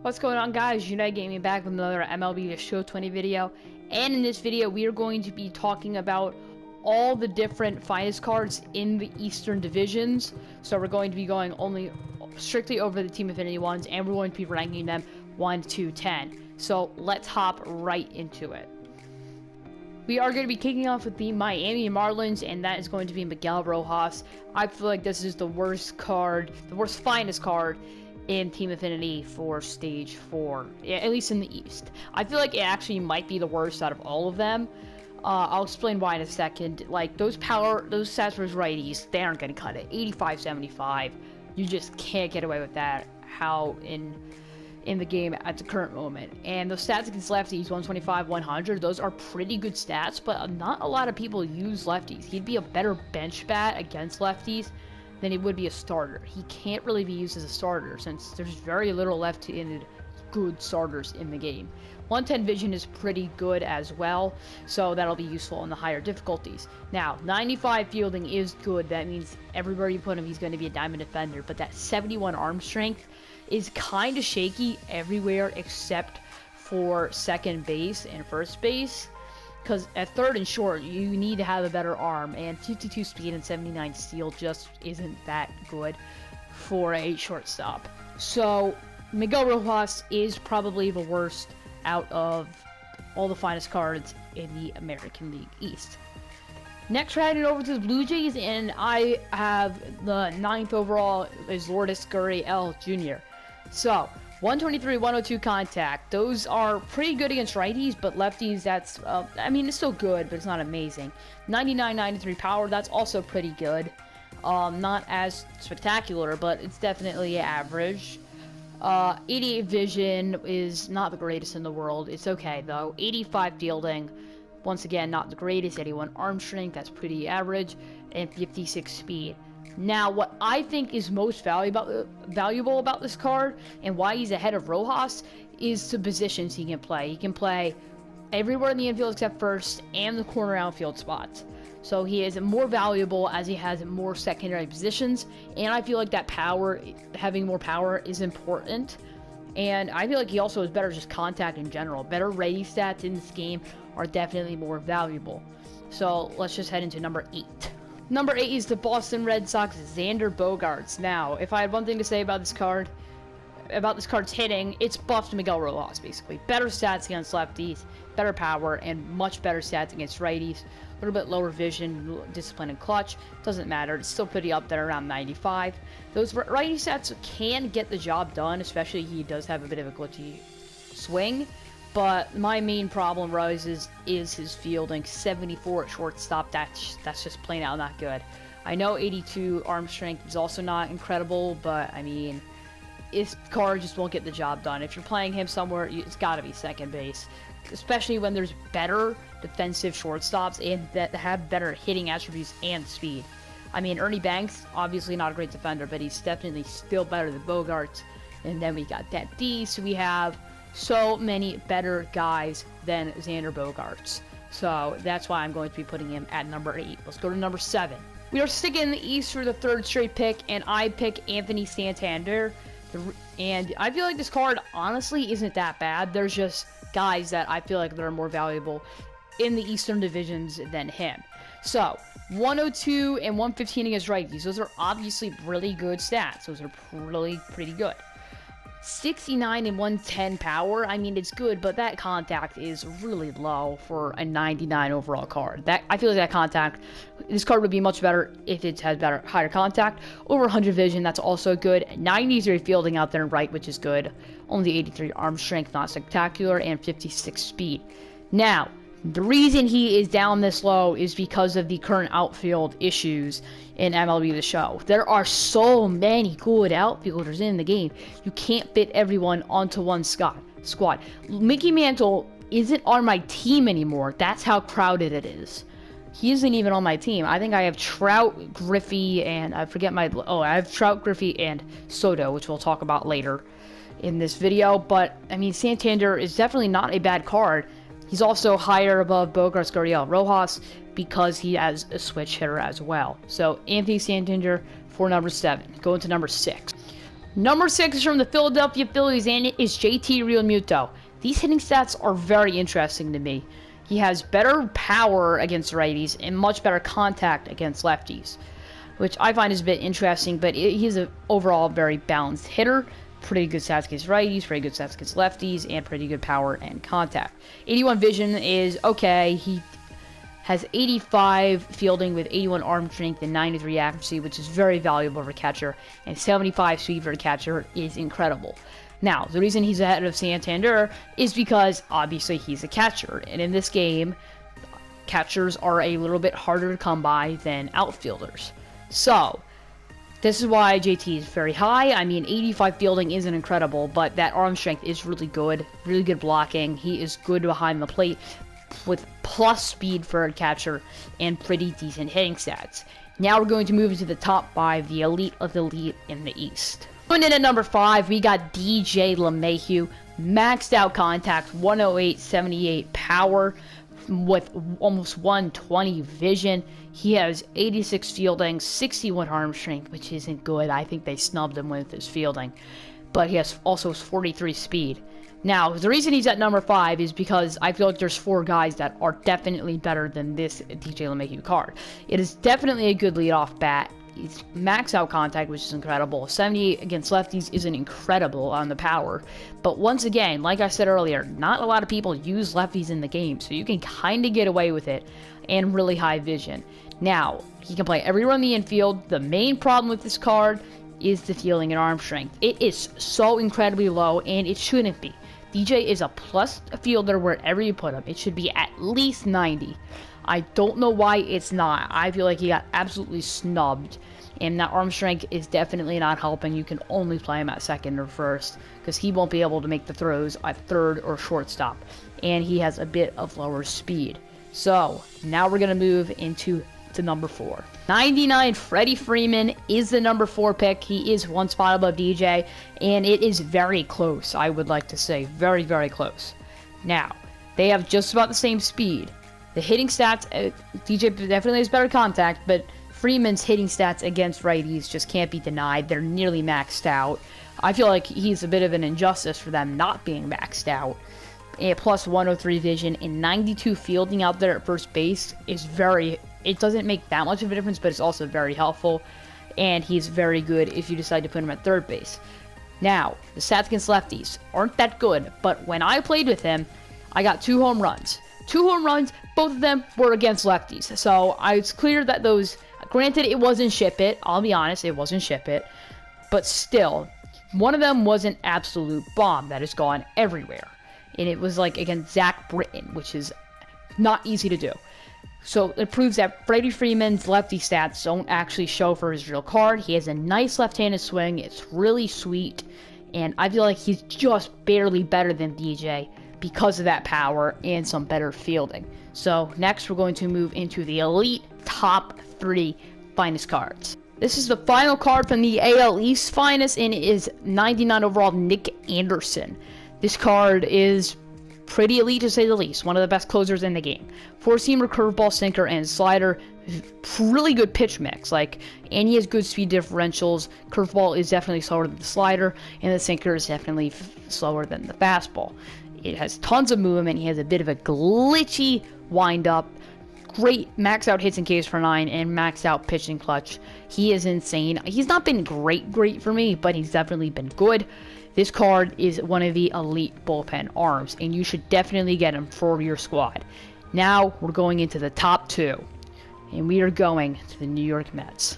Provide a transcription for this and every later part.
What's going on, guys? United Gaming back with another MLB The Show 20 video, and in this video we are going to be talking about all the different finest cards in the Eastern divisions. So we're going to be going only strictly over the Team Affinity ones, and we're going to be ranking them 1 to 10. So let's hop right into it. We are going to be kicking off with the Miami Marlins, and that is going to be Miguel Rojas. I feel like this is the worst card, the worst finest card in Team Affinity for Stage 4, at least in the East. I feel like it actually might be the worst out of all of them. I'll explain why in a second. Like, those stats for righties, they aren't going to cut it. 85, 75, you just can't get away with that. How in the game at the current moment. And those stats against lefties, 125, 100, those are pretty good stats, but not a lot of people use lefties. He'd be a better bench bat against lefties than he would be a starter. He can't really be used as a starter since there's very little left-handed good starters in the game. 110 vision is pretty good as well, so that'll be useful in the higher difficulties. Now, 95 fielding is good. That means everywhere you put him, he's going to be a diamond defender, but that 71 arm strength is kind of shaky everywhere except for second base and first base. Because at third and short, you need to have a better arm, and 52 speed and 79 steal just isn't that good for a shortstop. So Miguel Rojas is probably the worst out of all the finest cards in the American League East. Next, we're heading over to the Blue Jays, and I have the 9th overall is Lourdes Gurriel Jr. So 123, 102 contact. Those are pretty good against righties, but lefties, that's, I mean, it's still good, but it's not amazing. 99, 93 power, that's also pretty good. Not as spectacular, but it's definitely average. 88 vision is not the greatest in the world. It's okay, though. 85 fielding, once again, not the greatest. 81 arm strength, that's pretty average. And 56 speed. Now, what I think is most valuable about this card, and why he's ahead of Rojas, is the positions he can play. He can play everywhere in the infield except first and the corner outfield spots. So he is more valuable as he has more secondary positions, and I feel like that power, having more power, is important. And I feel like he also is better just contact in general. Better rating stats in this game are definitely more valuable. So let's just head into number 8. Number 8 is the Boston Red Sox, Xander Bogarts. Now, if I had one thing to say about this card, about this card's hitting, it's buffed Miguel Rojas, basically. Better stats against lefties, better power, and much better stats against righties. A little bit lower vision, discipline, and clutch. Doesn't matter. It's still pretty up there around 95. Those righty stats can get the job done, especially he does have a bit of a glitchy swing. But my main problem is his fielding. 74 at shortstop. That's just plain out not good. I know 82 arm strength is also not incredible, but I mean, this card just won't get the job done. If you're playing him somewhere, it's got to be second base, especially when there's better defensive shortstops and that have better hitting attributes and speed. I mean, Ernie Banks, obviously not a great defender, but he's definitely still better than Bogarts. And then we got that D, so we have so many better guys than Xander Bogarts. So that's why I'm going to be putting him at number 8. Let's go to number 7. We are sticking in the East for the 3rd straight pick, and I pick Anthony Santander. And I feel like this card honestly isn't that bad. There's just guys that I feel like they're more valuable in the Eastern divisions than him. So 102 and 115 against righties. Those are obviously really good stats. Those are pretty good. 69 and 110 power, I mean, it's good, but that contact is really low for a 99 overall card. I feel like that contact, this card would be much better if it has higher contact. Over 100 vision, that's also good. 93 fielding out there and right, which is good. Only 83 arm strength, not spectacular, and 56 speed. Now, the reason he is down this low is because of the current outfield issues in MLB The Show. There are so many good outfielders in the game. You can't fit everyone onto one squad. Mickey Mantle isn't on my team anymore. That's how crowded it is. He isn't even on my team. I think I have Trout, Griffey, and I have Trout, Griffey, and Soto, which we'll talk about later in this video. But, I mean, Santander is definitely not a bad card. He's also higher above Bogarts, Gurriel, Rojas because he has a switch hitter as well. So Anthony Santander for number 7. Going to number 6. Number 6 is from the Philadelphia Phillies, and it is JT Realmuto. These hitting stats are very interesting to me. He has better power against righties and much better contact against lefties, which I find is a bit interesting, but he's an overall very balanced hitter. Pretty good stats against righties, pretty good stats against lefties, and pretty good power and contact. 81 vision is okay. He has 85 fielding with 81 arm strength and 93 accuracy, which is very valuable for a catcher, and 75 speed for a catcher is incredible. Now, the reason he's ahead of Santander is because, obviously, he's a catcher, and in this game, catchers are a little bit harder to come by than outfielders. So, this is why JT is very high. I mean, 85 fielding isn't incredible, but that arm strength is really good blocking. He is good behind the plate with plus speed for a catcher and pretty decent hitting stats. Now we're going to move into the top 5, the elite of the elite in the East. Going in at number 5, we got DJ LeMahieu, maxed out contact, 108-78 power with almost 120 vision. He has 86 fielding, 61 arm strength, which isn't good. I think they snubbed him with his fielding. But he has also 43 speed. Now, the reason he's at number 5 is because I feel like there's 4 guys that are definitely better than this DJ LeMahieu card. It is definitely a good leadoff bat. He's max out contact, which is incredible. 78 against lefties isn't incredible on the power. But once again, like I said earlier, not a lot of people use lefties in the game, so you can kind of get away with it, and really high vision. Now, he can play everywhere in the infield. The main problem with this card is the fielding and arm strength. It is so incredibly low, and it shouldn't be. DJ is a plus fielder wherever you put him. It should be at least 90. I don't know why it's not. I feel like he got absolutely snubbed, and that arm strength is definitely not helping. You can only play him at second or first because he won't be able to make the throws at third or shortstop, and he has a bit of lower speed. So now we're going to move into number 4. 99 Freddie Freeman is the number 4 pick. He is one spot above DJ, and it is very close, I would like to say. Very, very close. Now, they have just about the same speed. The hitting stats, DJ definitely has better contact, but Freeman's hitting stats against righties just can't be denied. They're nearly maxed out. I feel like he's a bit of an injustice for them not being maxed out. A plus 103 vision and 92 fielding out there at first base is it doesn't make that much of a difference, but it's also very helpful. And he's very good if you decide to put him at third base. Now, the stats against lefties aren't that good, but when I played with him, I got 2 home runs. 2 home runs, both of them were against lefties. So it's clear that those, granted it wasn't ship it, I'll be honest, it wasn't ship it, but still, one of them was an absolute bomb that has gone everywhere. And it was like against Zach Britton, which is not easy to do. So it proves that Freddie Freeman's lefty stats don't actually show for his real card. He has a nice left-handed swing. It's really sweet. And I feel like he's just barely better than DJ because of that power and some better fielding. So next we're going to move into the elite top 3 finest cards. This is the final card from the AL East finest, and it is 99 overall Nick Anderson. This card is pretty elite to say the least. One of the best closers in the game. 4-seamer, curveball, sinker, and slider. Really good pitch mix. And he has good speed differentials. Curveball is definitely slower than the slider, and the sinker is definitely slower than the fastball. It has tons of movement. He has a bit of a glitchy wind-up. Great max out hits and Ks per 9 and max out pitching clutch. He is insane. He's not been great for me, but he's definitely been good. This card is one of the elite bullpen arms, and you should definitely get him for your squad. Now, we're going into the top 2, and we are going to the New York Mets.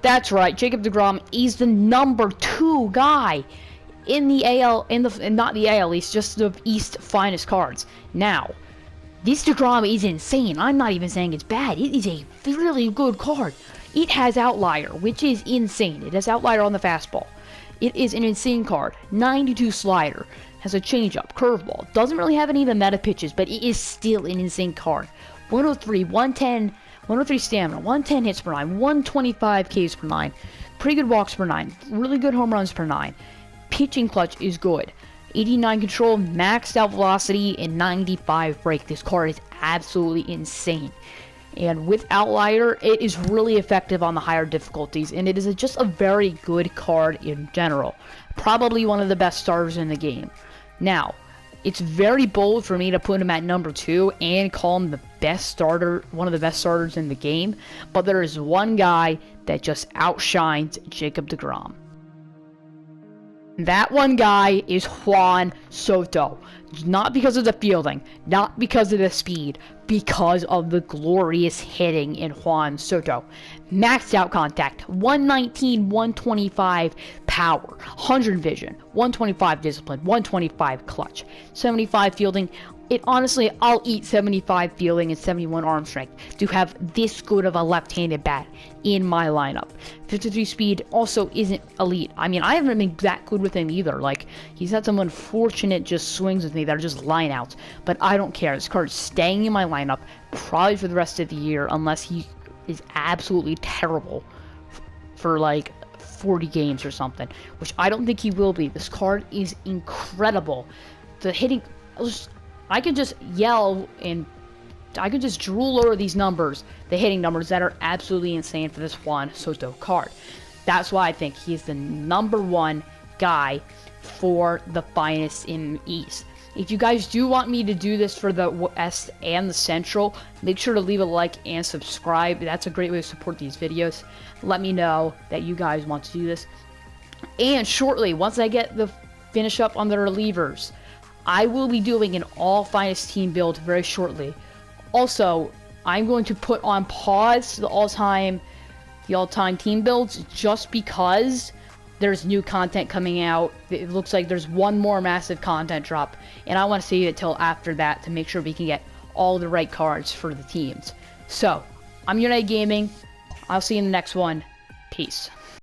That's right, Jacob DeGrom is the number 2 guy in the AL, not the AL East, just the East finest cards. Now, this DeGrom is insane. I'm not even saying it's bad. It is a really good card. It has outlier, which is insane. It has outlier on the fastball. It is an insane card. 92 slider. Has a changeup, curveball. Doesn't really have any of the meta pitches, but it is still an insane card. 103, 110, 103 stamina, 110 hits per 9, 125 Ks per 9. Pretty good walks per 9. Really good home runs per 9. Pitching clutch is good. 89 control, maxed out velocity, and 95 break. This card is absolutely insane. And with Outlier, it is really effective on the higher difficulties, and it is just a very good card in general. Probably one of the best starters in the game. Now, it's very bold for me to put him at number 2 and call him the best starter, one of the best starters in the game, but there is one guy that just outshines Jacob DeGrom. That one guy is Juan Soto. Not because of the fielding, not because of the speed, because of the glorious hitting in Juan Soto. Maxed out contact, 119, 125 power, 100 vision, 125 discipline, 125 clutch, 75 fielding. It honestly, I'll eat 75 fielding and 71 arm strength to have this good of a left-handed bat in my lineup. 53 speed also isn't elite. I mean, I haven't been that good with him either. Like, he's had some unfortunate just swings with me that are just lineouts. But I don't care. This card is staying in my lineup probably for the rest of the year unless he is absolutely terrible for like 40 games or something, which I don't think he will be. This card is incredible. The hitting, I could just yell and I could just drool over these numbers, the hitting numbers that are absolutely insane for this Juan Soto card. That's why I think he's the number 1 guy for the finest in the East. If you guys do want me to do this for the West and the Central, make sure to leave a like and subscribe. That's a great way to support these videos. Let me know that you guys want to do this. And shortly, once I get the finish up on the relievers, I will be doing an all finest team build very shortly. Also, I'm going to put on pause the all-time team builds just because there's new content coming out. It looks like there's one more massive content drop, and I want to save it till after that to make sure we can get all the right cards for the teams. So, I'm United Gaming. I'll see you in the next one. Peace.